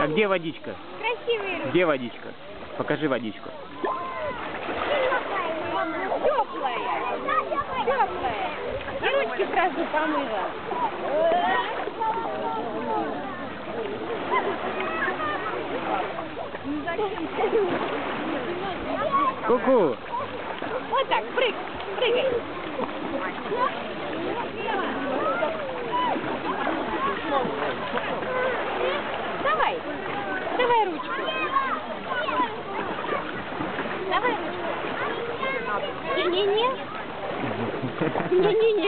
А где водичка? Красивые ручки. Где водичка? Покажи водичку. Теплая. Теплая. И ручки сразу помыла. Ку-ку. Вот так, прыгай. Давай ручку. Давай ручку. Не-не-не. Не-не-не.